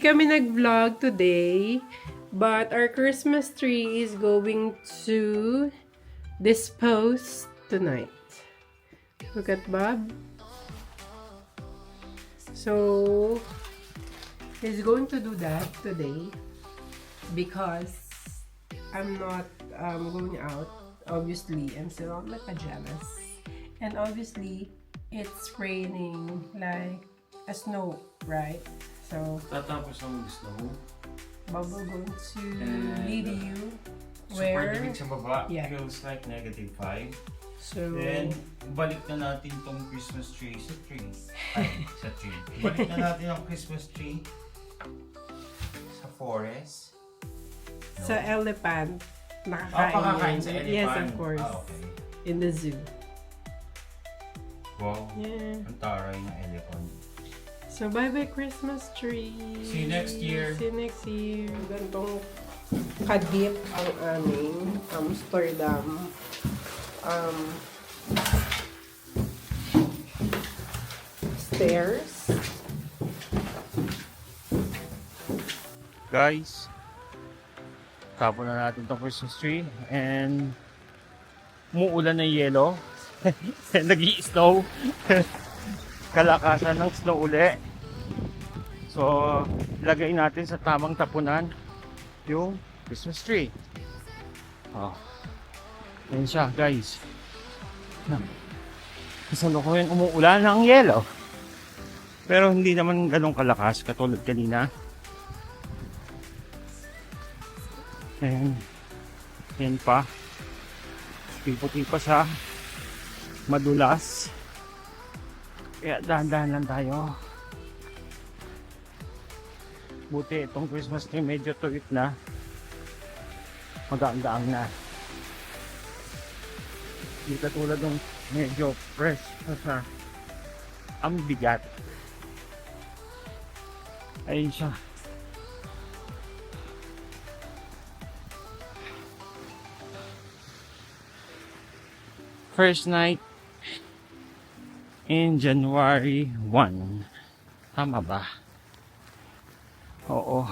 kami nag-vlog today, but our Christmas tree is going to dispose tonight. Look at Bob. So, he's going to do that today because I'm not going out. Obviously, I'm still on my pajamas. And obviously, it's raining like a snow, right? So, Tatapos ang snow. Bob will going to lead you Super where... lamig sa baba. Yeah. Feels like -5. So, Then, balik na natin tong Christmas tree sa tree. Ay, sa tree. Balik na natin ang Christmas tree sa forest. No? sa elephant, Pakakain yun. sa elephant. Yes, of course. Okay. In the zoo. Wow. Yeah. Ang taray ng elephant. So, bye-bye Christmas tree. See you next year. See you next year. Gantong kadip ang aming Amsterdam stairs. Guys, tapon na natin tong Christmas tree and umuulan ng yelo. Nag-i-snow. Kalakasan ng snow uli. So, lagay natin sa tamang tapunan yung Christmas tree. Oh. Yan siya, guys. Kasalukuyan umuulan ng yelo. Pero hindi naman ganun kalakas katulad kanina. And yan pa. Puti pa sa madulas. Kaya dahan-dahan lang tayo. Buti itong Christmas tree medyo tuwid na. Magaang-gaang na. Hindi katulad ng medyo fresh sa ang bigat. Ayun siya. First night in January 1. Tama ba? Oo.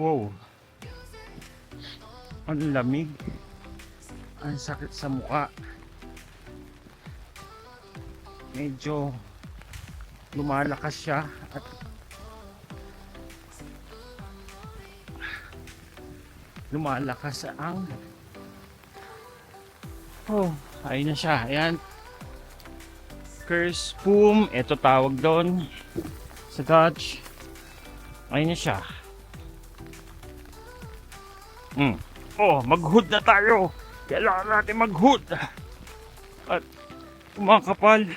Wow. Ang lamig. Ang sakit sa mukha. Medyo lumalakas siya at lumalakas ang ayun na siya. Ayan. Curse boom. Ito tawag doon sa Dutch. Ayun na siya. Mag-hood na tayo. Kailangan natin mag-hood. At kumakapal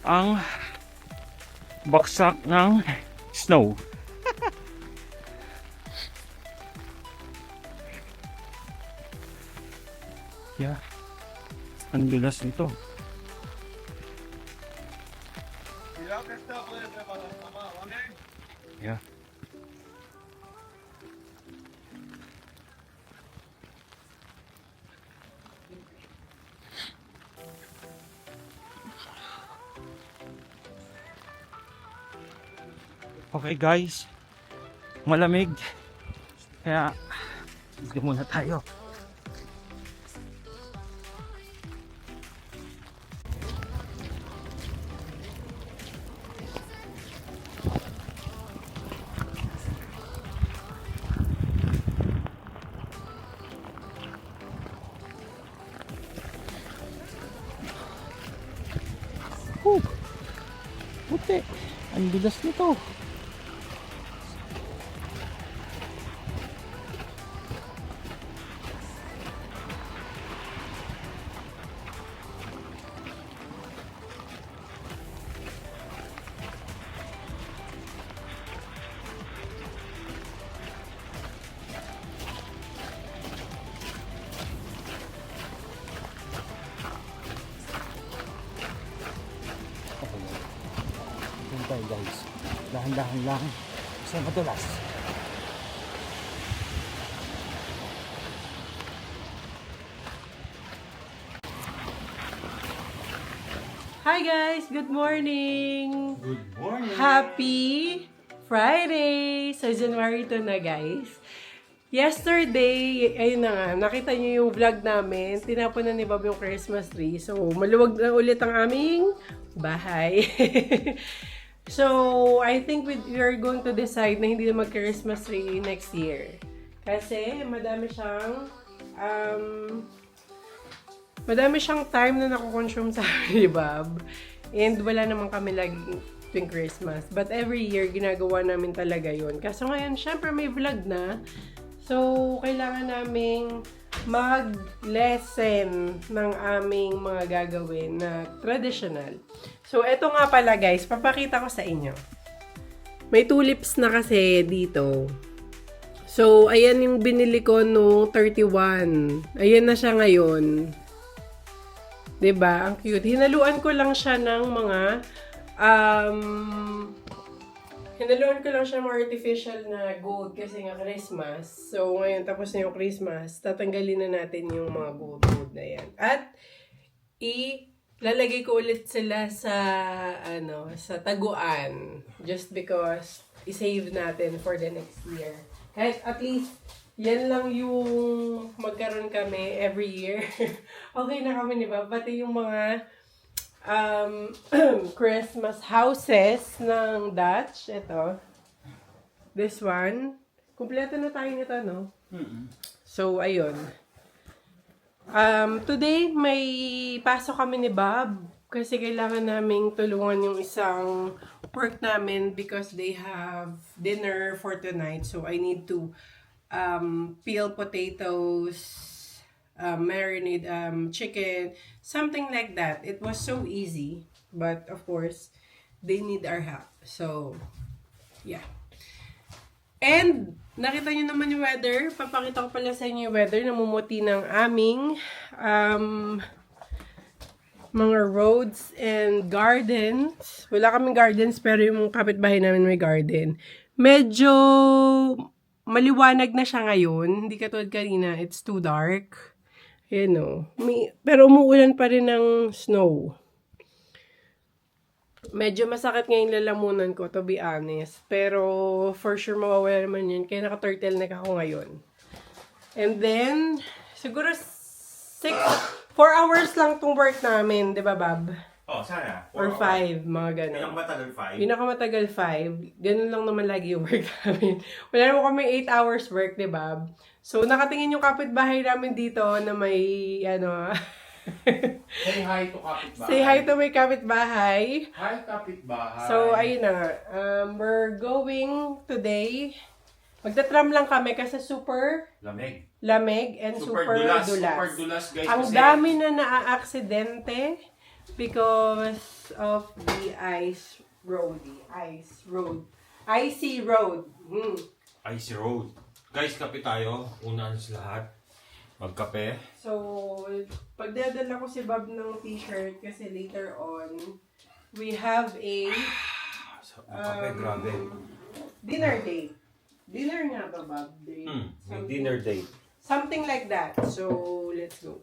ang baksak ng snow. Yeah. Ang dulas nito. Yeah. Okay guys, malamig. Kaya, hindi muna tayo. Puti, ang bigas nito. Tayo guys, dahan-dahan lang sa madulas. Hi guys! Good morning! Good morning! Happy Friday! So, January 2 na guys. Yesterday, ayun na nga, nakita niyo yung vlog namin. Tinapon na ni Bob yung Christmas tree. So, maluwag na ulit ang aming bahay. So, I think we are going to decide na hindi na mag-Christmas tree next year. Kasi, madami siyang time na nakukonsume sa amin ni Bob. And wala naman kami lagi tuwing Christmas. But every year, ginagawa namin talaga yun. Kaso ngayon, syempre may vlog na. So, kailangan naming mag-lesson ng aming mga gagawin na traditional. So, eto nga pala guys, papakita ko sa inyo. May tulips na kasi dito. So, ayan yung binili ko nung 31. Ayan na siya ngayon. 'Di ba? Ang cute. Hinaluan ko lang siya ng mga artificial na gold kasi nga Christmas. So, ngayon tapos na yung Christmas, tatanggalin na natin yung mga gold na yan. At ilalagay ko ulit sila sa taguan just because i-save natin for the next year. Kahit at least yan lang yung magkaroon kami every year. Okay na kami, di ba? Pati yung mga Christmas houses ng Dutch. Ito. This one. Kumpleto na tayo nito, no? So, ayun. Today, may pasok kami ni Bob. Kasi kailangan naming tulungan yung isang work namin because they have dinner for tonight. So, I need to peel potatoes, marinate chicken, something like that. It was so easy, but of course, they need our help. So, yeah. And, nakita nyo naman yung weather. Papakita ko pala sa inyo yung weather. Namumuti ng aming mga roads and gardens. Wala kaming gardens, pero yung kapitbahay namin may garden. Medyo maliwanag na siya ngayon. Hindi katulad kanina. It's too dark. Ayan o. Pero umuulan pa rin ng snow. Medyo masakit ngayon lalamunan ko, to be honest. Pero for sure mawawala naman yun. Kaya naka-turtleneck ako ngayon. And then, siguro 4 hours lang tong work namin. Di ba, Bob? Oh, sana. Or 5, mga ganun. Pinakamatagal 5? Pinakamatagal 5. Ganun lang naman lagi yung work namin. Wala naman kami 8 hours work, di ba? So, nakatingin yung kapitbahay namin dito na may, Say hi to kapitbahay. Say hi to my kapitbahay. Hi, kapitbahay. So, ayun na nga. We're going today. Magta-tram lang kami kasi super lamig and super dulas. Super dulas, guys. Ang kasi dami na naa-aksidente because of the icy road. Icy road. Icy road. Guys, kape tayo. Una sa lahat. Magkape. So, pagdadala ko si Bob ng t-shirt kasi later on, we have a Kape, grabe. dinner date. Dinner nga ba, Bob? May dinner date. Something like that. So, let's go.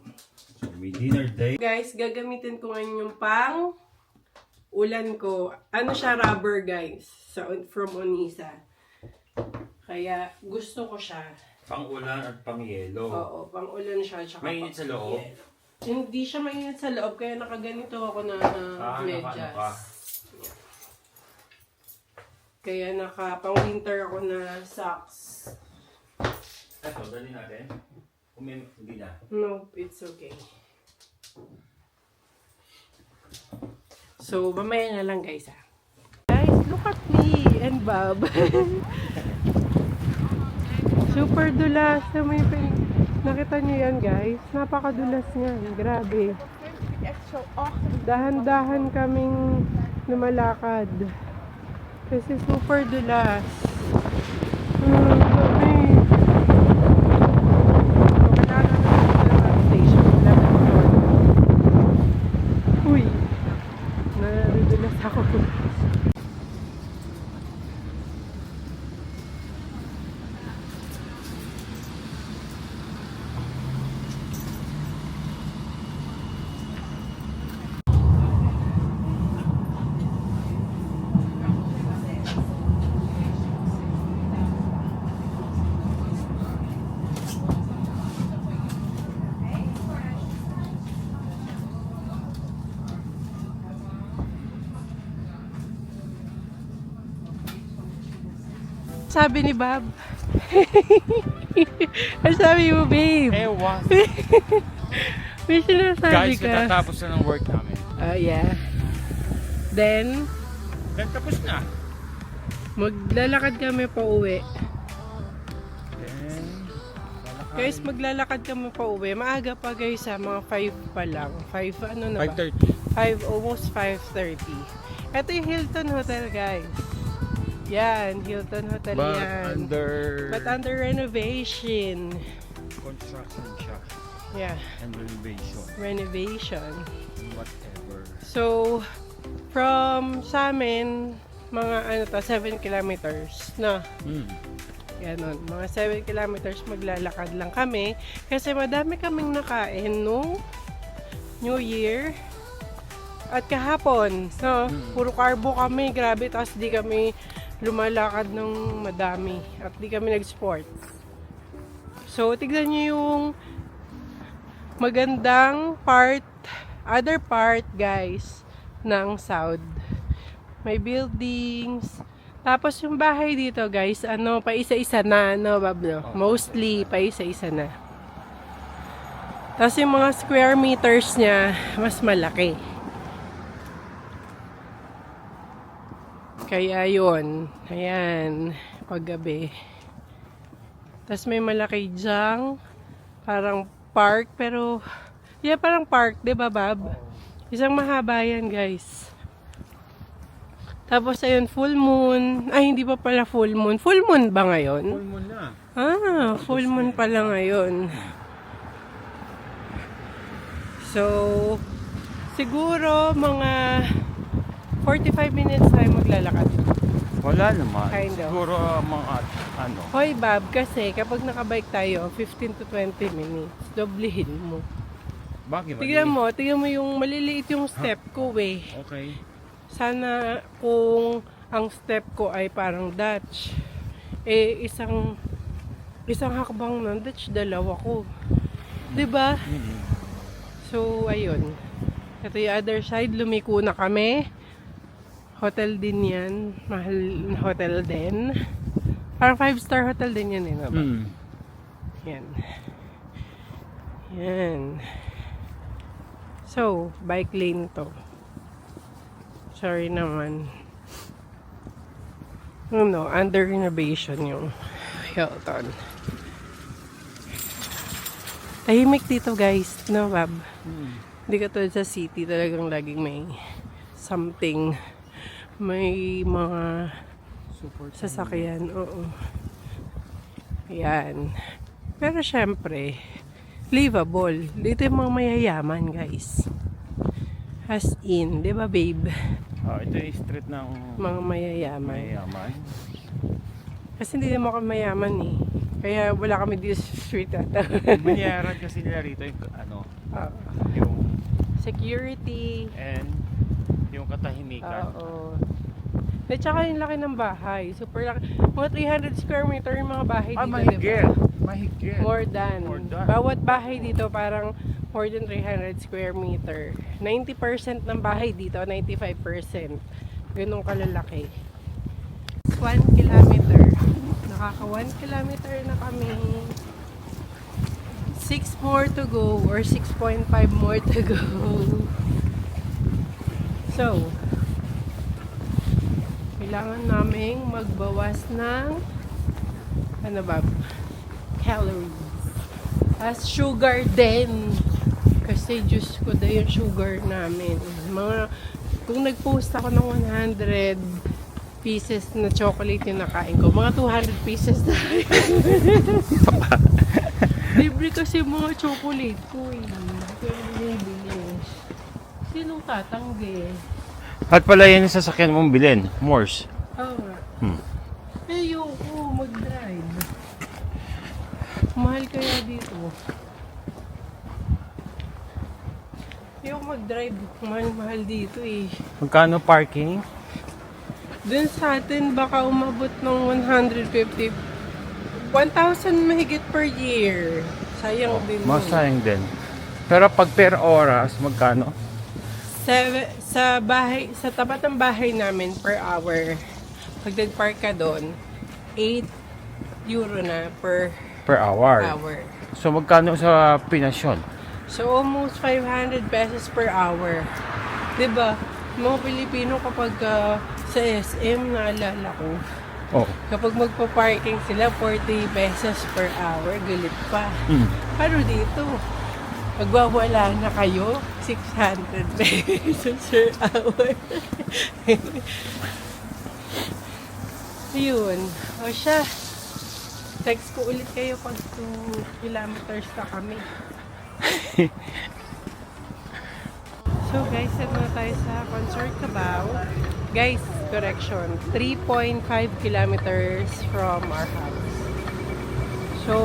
So, may dinner date. Guys, gagamitin ko ngayon yung pang ulan ko. Ano siya, rubber, guys. From Onisa. Kaya, gusto ko siya. Pang-ulan at pang-yelo. Oo, pang-ulan siya. Mainit sa loob? Yelo. Hindi siya mainit sa loob, kaya nakaganito ako na medyas. Kaya pang-winter ako na socks. Ito, dali natin. Hindi na. Nope, it's okay. So, mamaya na lang guys ha. Guys, look at me and Bob. Super dulas. Nakita niyo yan guys? Napakadulas niyan. Grabe. Dahan-dahan kaming lumalakad. Kasi super dulas. Uy! Nadudulas ako. Sabi ni Bob. Ano sabi mo, babe? Ewan. May sinasabi Guys, ka. natatapos na ng work namin. Yeah. Then, Then tapos na. maglalakad kami pa uwi. Then, Guys, maglalakad kami pa uwi. Maaga pa guys ha, mga 5 pa lang. 5, ano na ba? 5:30. 5, almost 5:30. Ito yung Hilton Hotel guys. Yan, Hilton Hotel yan. But under renovation. Construction siya. Yeah, And renovation. renovation. Whatever. So, from sa amin, mga 7 kilometers na. Ganon, mga 7 kilometers maglalakad lang kami. Kasi madami kaming nakain no New Year. At kahapon, no, puro carbo kami, grabe, tapos di kami lumalakad ng madami. At di kami nag-sport. So, tignan nyo yung magandang part, other part guys, ng South. May buildings. Tapos yung bahay dito guys, pa isa-isa na, no, Bablo? Mostly, pa isa-isa na. Tapos yung mga square meters niya, mas malaki. Kaya yun, ayan, paggabi. Tapos may malaki dyang, parang park, pero, yeah, parang park, di ba, Bab? Isang mahaba yan, guys. Tapos, ayun, full moon. Ay, hindi pa pala full moon. Full moon ba ngayon? Full moon na. Full moon pala ngayon. So, siguro, mga 45 minutes tayo maglalakad. Wala naman. Kind of. Siguro mga ano. Hoy, Bab, kasi kapag nakabike tayo, 15 to 20 minutes, doblehin mo. Bakit? Tignan mo yung maliliit yung step ko eh. Okay. Sana kung ang step ko ay parang Dutch, isang hakbang ng Dutch, dalawa ko. 'Di ba? So, ayun. Ito yung other side, lumiko na kami. Hotel din yan. Mahal na hotel din. Parang 5-star hotel din yan eh. Diba? Yan. Yan. So, bike lane to. Sorry naman. Under renovation yung Hilton. Tahimik dito guys. No, Bab? Hindi ka tulad sa city. Talagang laging may something. May mga sasakyan. Oo. Ayan. Pero syempre, livable. Dito yung mga mayayaman, guys. As in, di ba, babe? Ito yung street ng Mga mayayaman. mayaman. Kasi hindi naman kami mayaman eh. Kaya wala kami dito sa street ata. Binayaran kasi nila rito yung yung Security. and yung katahimikan. Oo. At saka yung laki ng bahay. Super laki. Mga 300 square meter yung mga bahay dito. Mahigit. Diba? Mahigit. More than. More than. Bawat bahay dito parang more than 300 square meter. 90% ng bahay dito, 95%. Ganun kalalaki. 1 kilometer. Nakaka 1 kilometer na kami. 6 more to go or 6.5 more to go. So, kailangan naming magbawas ng calories. As sugar din. Kasi juice ko daw yung sugar namin. Kung nag-post ako ng 100 pieces na chocolate yung nakain ko, mga 200 pieces na. Libre kasi mga chocolate ko eh. Kaya binibili. Sinong tatanggi? At pala yan yung sasakyan mong bilhin. Morse. Oo nga. Ayoko mag-drive. Mahal kaya dito. Ayoko mag-drive. Mahal dito eh. Magkano parking? Dun sa atin baka umabot ng 150. 1,000 mahigit per year. Sayang din. Masayang din. Pero pag per oras, magkano? Sa tapat ng bahay namin per hour, pag nag-park ka doon, 8 euro na per Per hour. hour. So magkano sa Pinas yun? So, almost 500 pesos per hour. 'Di ba? Mga Pilipino kapag sa SM, naalala ko, Oh. kapag magpa-parking sila, 40 pesos per hour, galit pa. Mm. Pero dito, magwawala na kayo, 600 pesos per hour. Yun. O siya, text ko ulit kayo pag 2 kilometers na kami. So guys, set na tayo sa Concert Cabao. Guys, correction, 3.5 kilometers from our house. So,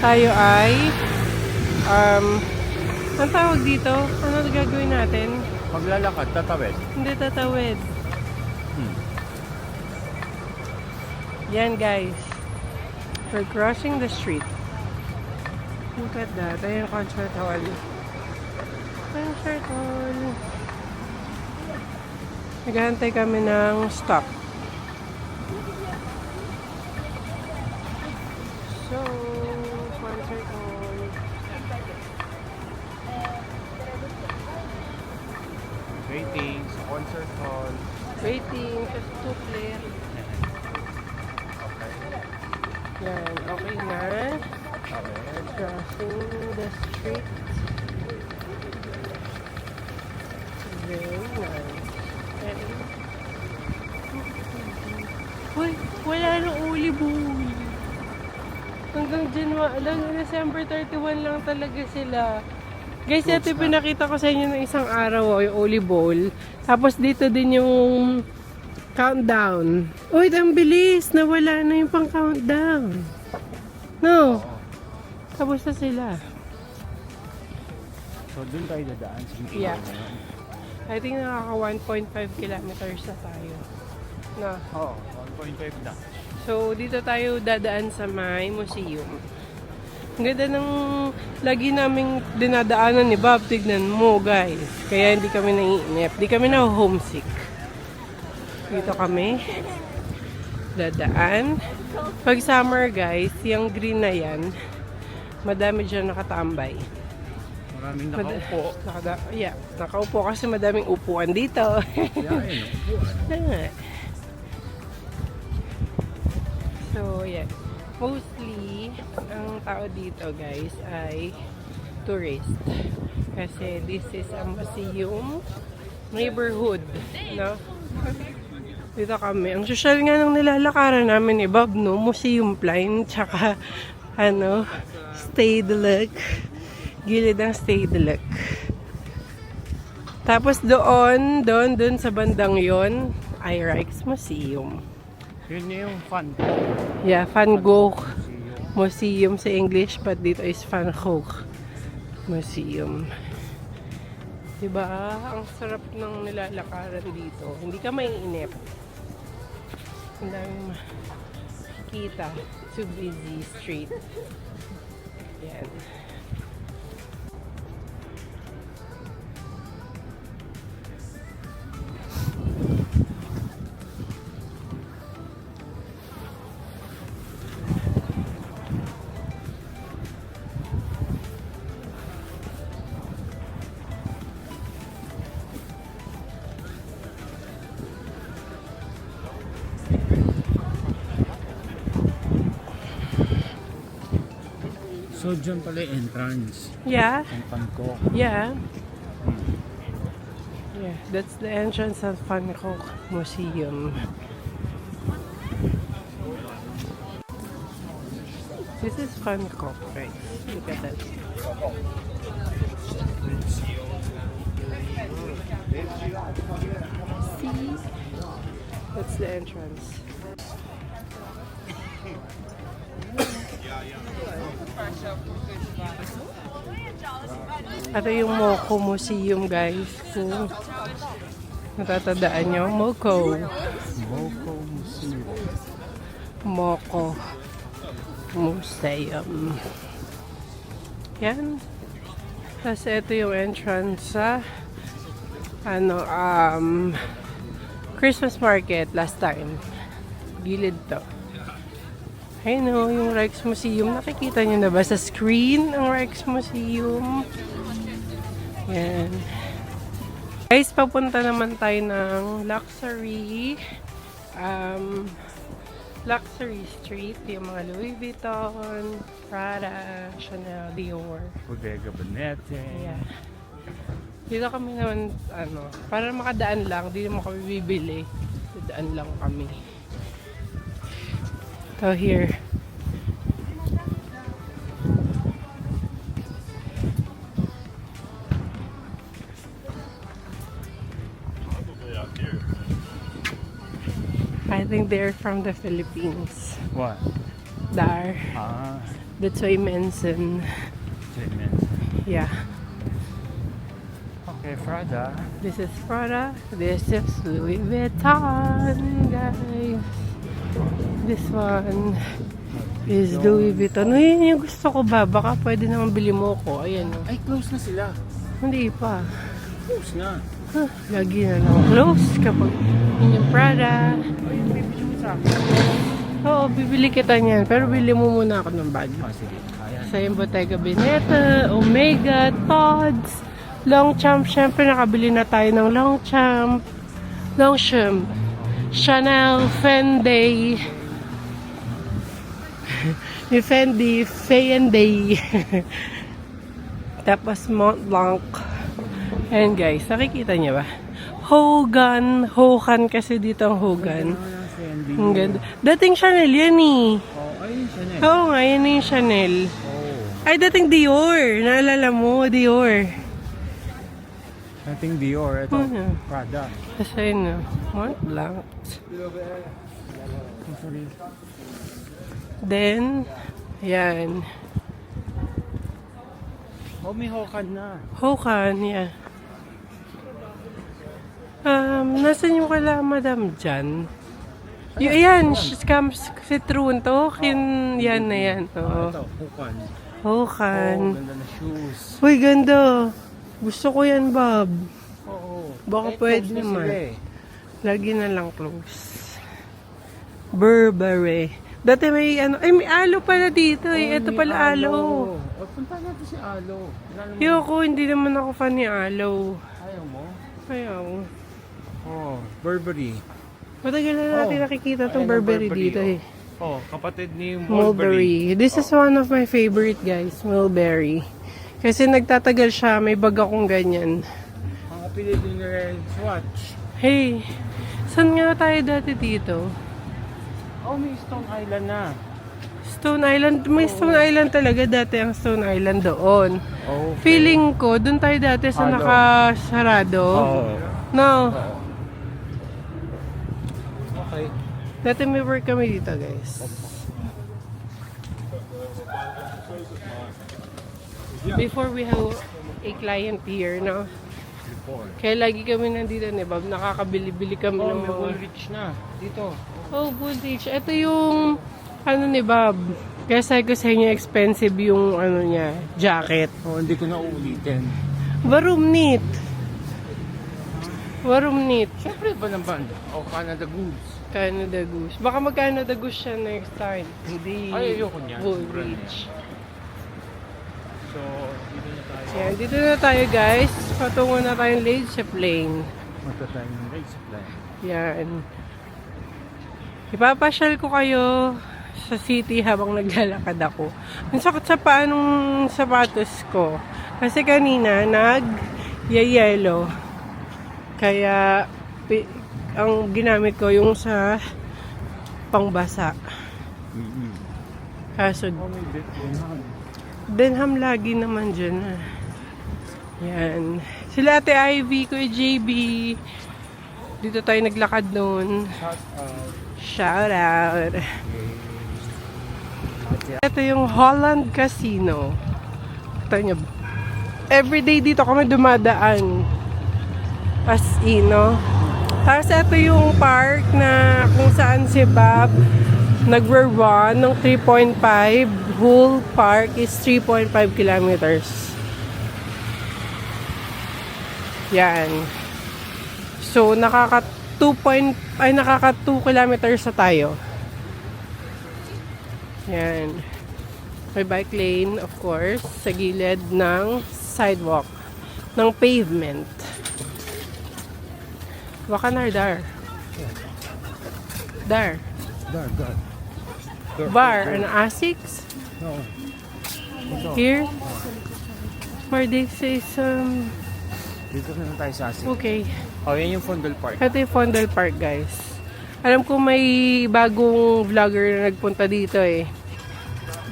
tayo ay, ang tawag dito? Ano gagawin natin? Maglalakad, tatawid. Hindi tatawid. Yan guys. We're crossing the street. Look at that. Ayun yung concert hall. Concert hall. Naghahantay kami ng stop. So, concert hall. Waiting sa concert hall. Waiting sa two-player. Yan, okay na. Crossing the street. Very nice. Uy, wala nang uli bowl. Hanggang December 31 lang talaga sila. Guys, ito yung pinakita ko sa inyo ng isang araw, yung Oli Bowl. Tapos dito din yung countdown. Uy, ang bilis! Nawala na yung pang countdown. No? Tapos na sila. So dun tayo dadaan sa Yeah. I think nakaka 1.5 kilometers na tayo. No? Oo, 1.5 na. So, dito tayo dadaan sa may museum. Ang ganda ng lagi naming dinadaanan ni Bob. Tignan mo, guys. Kaya hindi kami naiinip. Hindi kami na homesick. Dito kami dadaan. Pag summer, guys, yung green na yan, madami dyan nakatambay. Maraming nakaupo. Nakaupo kasi madaming upuan dito. Yan, upuan. So, yeah. Mostly, ang tao dito, guys, ay tourist. Kasi this is a museum neighborhood, no? Dito kami. Ang social nga nung nilalakaran namin ni Bob, no? Museum Plain, tsaka, Stay the Look. Gilid ng Stay the Look. Tapos doon sa bandang yon ay Rijksmuseum. Yun yung Van Yeah, Van Gogh Museum sa English, but dito is Van Gogh Museum. Diba? Ang sarap ng nilalakaran dito. Hindi ka maiinip. Ang daming makikita. Too busy street. Yan. So dyan pala yung entrance. Yeah. Ang Pankok. Yeah. Yeah, that's the entrance of Van Gogh Museum. This is Van Gogh, right? Look at that. See? That's the entrance. Ito yung Moko Museum, guys. Kung natatandaan nyo, Moko. Moko Museum. Moko Museum. Yan. Tapos ito yung entrance sa Christmas market last time. Gilid to. Ayun o, yung Rijksmuseum. Nakikita niyo na ba sa screen ang Rijksmuseum? Yan. Guys, papunta naman tayo ng Luxury Street. Yung mga Louis Vuitton, Prada, Chanel, Dior. Bodega Bonete. Yeah. Dito kami naman, para makadaan lang, di naman kami bibili. Daan lang kami. So here. I think they're from the Philippines. What? There. Ah, That's why Manson. treatment. Yeah. Okay, Prada. This is Prada. This is Louis Vuitton, guys. This one is Louis Vuitton. Uy, yun yung gusto ko ba? Baka pwede naman bili mo ko. Ayan o. Ay, close na sila. Hindi pa. Close na. Huh, lagi na lang close kapag yun yung Prada. Ay, yung bibili mo sa akin. Oo, bibili kita niyan. Pero bili mo muna ako ng bag. Oh, sige. Ayan. Sa yung Bottega Veneta, Omega, Tod's, Longchamp. Siyempre, nakabili na tayo ng Longchamp, Chanel, Fendi, yung Fendi, Fendi. Tapos Montblanc. Ayan guys, nakikita niyo ba? Hogan kasi dito ang Hogan. Ang ganda. Dating Chanel yan eh. Oh, ayun siya na. Oo nga, yan yung Chanel. Oh. Ay, dating Dior. Naalala mo, Dior. Dating Dior. Ito, Prada. Tapos ayun na, Montblanc. Then, yan. Oh, may Hokan na. Hogan, yeah. Nasaan yung kala Madam Jan? Ayan, Citroen to. Yan na yan. Oo. Ito, Hokan. Hogan. Oh, ganda na shoes. Uy, ganda. Gusto ko yan, Bob. Oo. Baka Eh, pwede close na naman. sila eh. Lagi na lang close. Burberry. Dati may may alo pala dito eh. Ito may pala alo. Oh, punta natin si Alo. Yoko, hindi naman ako fan ni alo. Ayaw mo? Ayaw. Oh, Burberry. Matagal na natin nakikita tong Ayan ang Burberry Burberry, dito eh. Oh, kapatid ni Mulberry. Mulberry. This is one of my favorite guys, Mulberry. Kasi nagtatagal siya, may bag akong ganyan. Ang apelido nila ay Swatch. Hey, saan nga tayo dati dito? Oh, may Stone Island na. Stone Island. May Stone Island talaga dati ang Stone Island doon. Oh, okay. Feeling ko, doon tayo dati sa Ano? nakasarado. Oh. No. Okay. Dati may work kami dito, guys. Before we have a client here, no? Before. Kaya lagi kami nandito ni Bob. Nakakabili-bili kami Oh, ng may mga... Woolrich na. Dito. Oh, Woolrich. Ito yung ni Bob. Kaya sabi ko sa inyo, expensive yung niya, jacket. Oh, hindi ko na uulitin. Warum neat. Warum neat. Siyempre ba ng banda? Oh, Canada Goose. Canada Goose. Baka mag-Canada Goose siya next time. Hindi Ay, ayoko niyan. Woolrich. So, dito na tayo. Yan, dito na tayo guys. Patungo na tayong Leadership Lane. Magta-time ng race supply. Yan. Ipapasyal ko kayo sa city habang naglalakad ako. Ang sakit sa paanong sapatos ko. Kasi kanina nag-yellow. Kaya ang ginamit ko yung sa pangbasa. Kaso Oh, may bit din. Denham lagi naman dyan. Yan. Sila Ate Ivy, Kuya JB. Dito tayo naglakad noon. Shout out. Shout out. Ito yung Holland Casino. Ito nyo. Everyday dito kami dumadaan. As in, no? Tapos ito yung park na kung saan si Bob nag-run ng 3.5. Whole park is 3.5 kilometers. Yan. So, nakaka 2 kilometers na tayo. Yan. May bike lane, of course, sa gilid ng sidewalk, ng pavement. Baka na, dar. Dar. Dar. Bar, an Asics? No. Here? Where they say some... Dito na lang tayo sa Asik. Okay. Oh, yan yung Fondal Park. Ito yung Fondal Park, guys. Alam ko may bagong vlogger na nagpunta dito eh.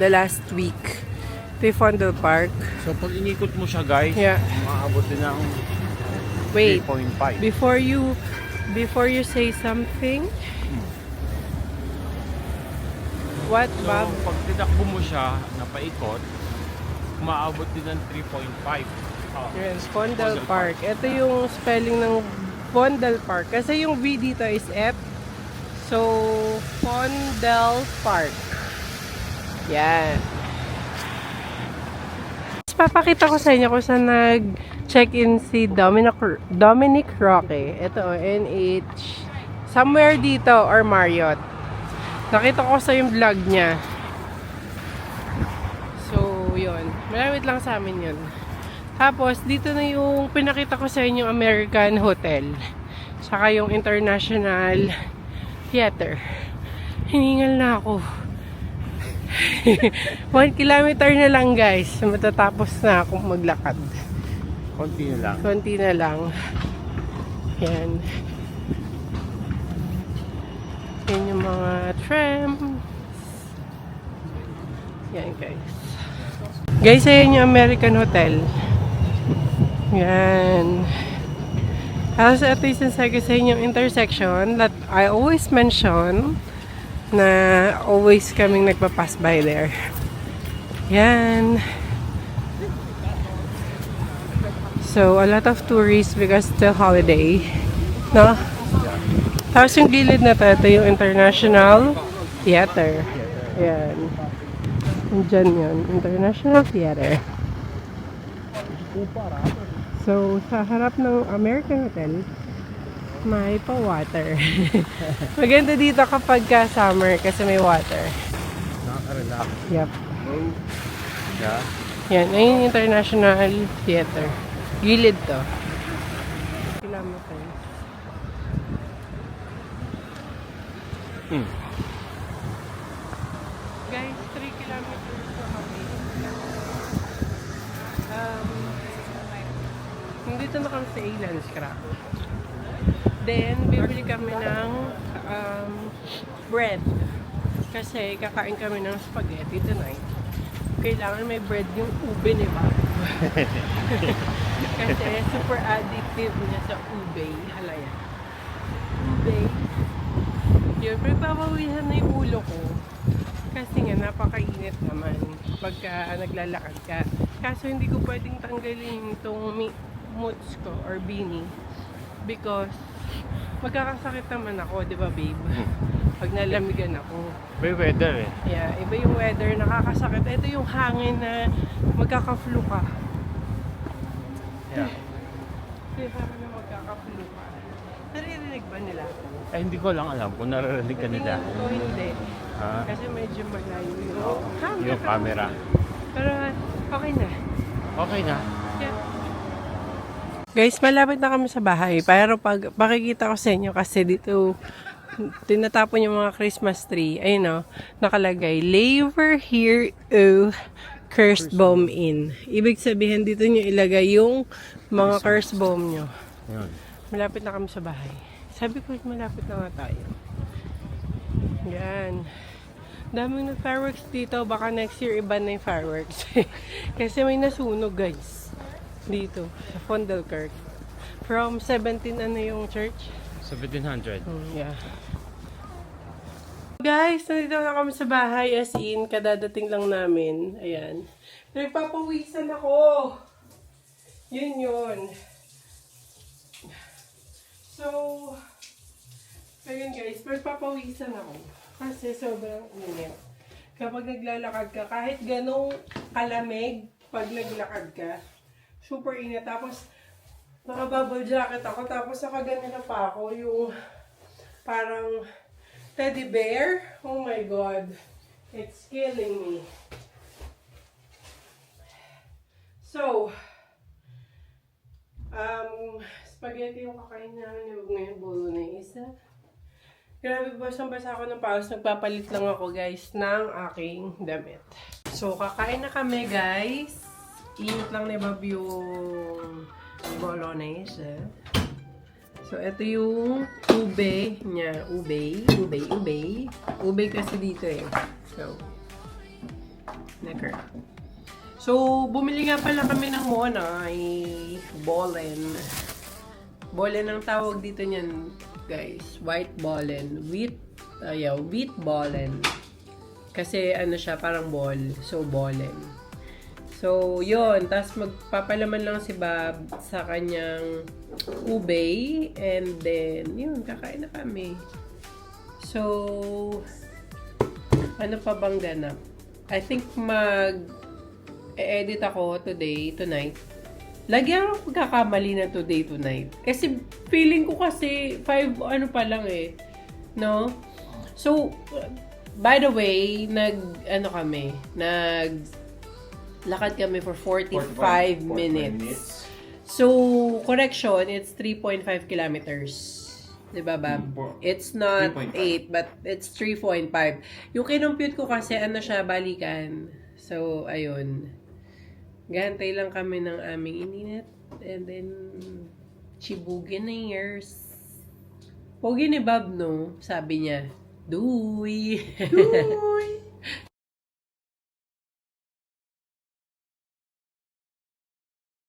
The last week. Ito yung Fondal Park. So, pag inikot mo siya, guys, Yeah. maaabot din ng Wait. 3.5. Before you say something... What, So, Bob? pag tinakbo mo siya na paikot, umaabot din ng 3.5. Oh. Yes, Fondal Park. Ito yung spelling ng Fondal Park. Kasi yung V dito is F. So, Fondal Park. Yan. Papakita ko sa inyo kung saan nag-check-in si Dominic Roque. Ito, NH. Somewhere dito or Marriott. Nakita ko sa yung vlog niya. So, yun. Malapit lang sa amin yun. Tapos, dito na yung pinakita ko sa inyo American Hotel. Saka yung International Theater. Hiningal na ako. 1 kilometer na lang, guys. Matatapos na akong maglakad. Konti na lang. Konti na lang. Yan. Yan yung mga trams. Yan, guys. Guys, ayan yung American Hotel. Yan. Tapos ito yung sinasabi sa inyong intersection that I always mention na always kaming nagpapass by there. Yan. So, a lot of tourists because it's still holiday. No? Tapos yung gilid na ito yung International Theater. Yan. Diyan yun. International Theater. So, sa harap ng American Hotel, may pa-water. Maganda dito kapag summer kasi may water. Nakaka-relax. Yep. Yeah. Yan. Ayun yung International Theater. Gilid to. Kilometers. Guys, 3 kilometers na kami. Nandito na kami sa Alan's Crack. Then, bibili kami ng bread. Kasi kakain kami ng spaghetti tonight. Kailangan may bread yung ube ni Bob. Kasi super addictive niya sa ube. Halaya. Ube. Yun, pero papawisan na yung ulo ko. Kasi nga, napakainit naman pagka naglalakad ka. Kaso hindi ko pwedeng tanggalin itong moods ko or beanie. Because, magkakasakit naman ako, di ba babe? Pag nalamigan ako. May weather eh. Yeah, iba yung weather, nakakasakit. Ito yung hangin na magkaka-flu ka. Yeah. Yung hangin na magkaka-flu ka. Naririnig ba nila? Eh, hindi ko lang alam kung naririnig ka nila. Tingin ko hindi. Ah, Kasi medyo malayo yung camera. Pero okay na. Okay na. Yeah. Guys, malapit na kami sa bahay. Pero pag makikita ko sa inyo kasi dito tinatapon yung mga Christmas tree. Ayun o, nakalagay, Labor here o cursed bomb in. Ibig sabihin dito nyo ilagay yung mga cursed bomb nyo. Yun. Malapit na kami sa bahay. Sabi ko, malapit na nga tayo. Yan. Daming nag-fireworks dito. Baka next year iba na yung fireworks. Kasi may nasunog, guys. Dito, sa Fondalkirk. From 17, ano yung church? 1700. Yeah. Guys, nandito na kami sa bahay. As in, kadadating lang namin. Ayan. Nagpapawisan ako. Yun. So, ayun guys, magpapawisan ako. Kasi sobrang init. Kapag naglalakad ka, kahit ganong kalamig, pag naglakad ka, super init. Tapos, naka-bubble jacket ako. Tapos, nakaganito pa ako yung parang teddy bear. Oh my God. It's killing me. So, spaghetti yung kakain namin ngayon, bolognese. Grabe, basang-basa ako ng paus. Nagpapalit lang ako, guys, ng aking damit. So, kakain na kami, guys. Init lang ni Bob yung bolognese. So, ito yung ube niya. Ube. Ube kasi dito eh. So, necker. So, bumili nga pala kami ng Monay Bolen. Bolen ang tawag dito niyan, guys. White Bolen. Wheat Bolen. Kasi ano siya, parang ball. So, Bolen. So, yun. Tapos magpapalaman lang si Bob sa kanyang ube. And then, yun, kakain na kami. So, ano pa bang ganap? I think edit ako tonight. Lagi ako pagkakamali na today, tonight. Kasi feeling ko kasi 5 ano pa lang eh. No? So, by the way, lakad kami for 45 minutes. So, correction, it's 3.5 kilometers. Diba, Bab? It's not 8, but it's 3.5. Yung kinumpute ko kasi, ano siya, balikan. So, ayun. Gantay lang kami ng aming ininit. And then, chibugineers. Pogi ni Bob, no? Sabi niya, Duy! Duy!